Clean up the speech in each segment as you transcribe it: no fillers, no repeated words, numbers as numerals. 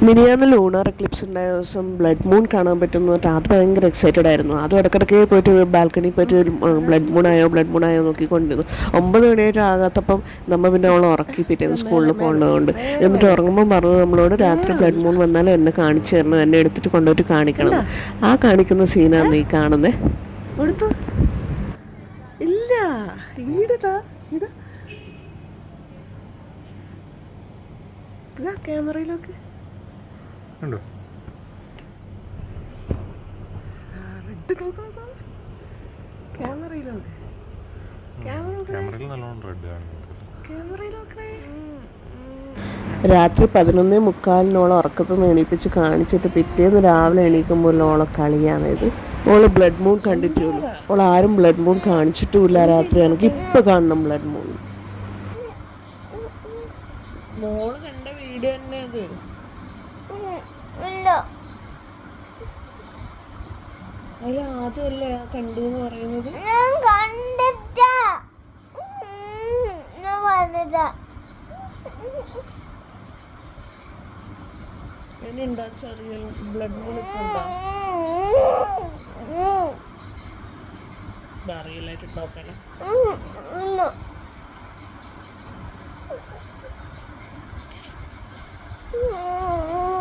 മിനിയാന്ന് lunar Eclipse ഉണ്ടായ ദിവസം ബ്ലഡ് മൂൺ കാണാൻ പറ്റുമെന്ന് പറഞ്ഞിട്ട് അത് ഭയങ്കര എക്സൈറ്റഡ് ആയിരുന്നു. അതും ഇടയ്ക്കിടയ്ക്ക് പോയിട്ട് ബാൽക്കണി പോയിട്ട് ഒരു ബ്ലഡ് മൂൺ ആയോ നോക്കിക്കൊണ്ടിരുന്നു. 9 മണിയായിട്ട് ആകാത്തപ്പം നമ്മൾ പിന്നെ അവളെ ഉറക്കി പിറ്റേന്ന് സ്കൂളിൽ പോകുന്നതുകൊണ്ട്. എന്നിട്ട് ഉറങ്ങുമ്പോൾ പറഞ്ഞു നമ്മളോട് രാത്രി ബ്ലഡ് മൂൺ വന്നാലും എന്നെ കാണിച്ചു തരണം, എന്നെ എടുത്തിട്ട് കൊണ്ടുപോയിട്ട് കാണിക്കണം. ആ കാണിക്കുന്ന സീനാണ് ഈ കാണുന്നത്. ഇല്ല ഈടതാ ഇതാ ഇതാ ക്യാമറയിലൊക്കെ ഉണ്ടോ? റെഡ് ക്യാമറയിലൊക്കെ ക്യാമറയിൽ നല്ലോണം റെഡ് ആണ്. ക്യാമറയിലൊക്കെ രാത്രി 11:45 ഉറക്കത്തിൽ നിന്ന് എണീപ്പിച്ച് കാണിച്ചിട്ട് പിറ്റേന്ന് രാവിലെ എണീക്കുമ്പോൾ ഓളെ കളിയാണിത്. ഓള് ബ്ലഡ് മൂൺ കണ്ടിട്ടുള്ളൂ. ആരും ബ്ലഡ് മൂൺ കാണിച്ചിട്ടുമില്ല രാത്രി. എനിക്ക് ഇപ്പം കാണണം ബ്ലഡ് മൂൺ. മോള് കണ്ട വീഡിയോ തന്നെ അത്. അതിൽ ആദ്യമല്ലേ കണ്ടു എന്ന് പറയുന്നത്. എന്നുണ്ടാ ചെറിയ ബ്ലഡ് മൂൺ അറിയില്ലായിട്ട് നോക്കാനോ.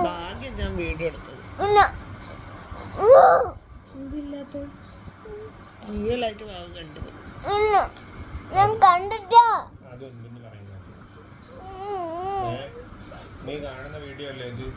ഭാഗ്യം ഞാൻ വീഡിയോ എടുത്തത്. എന്തില്ലാത്ത റിയലായിട്ട് ഭാഗം കണ്ടത്. നീ കാണുന്ന വീഡിയോ അല്ലേ ഇത്?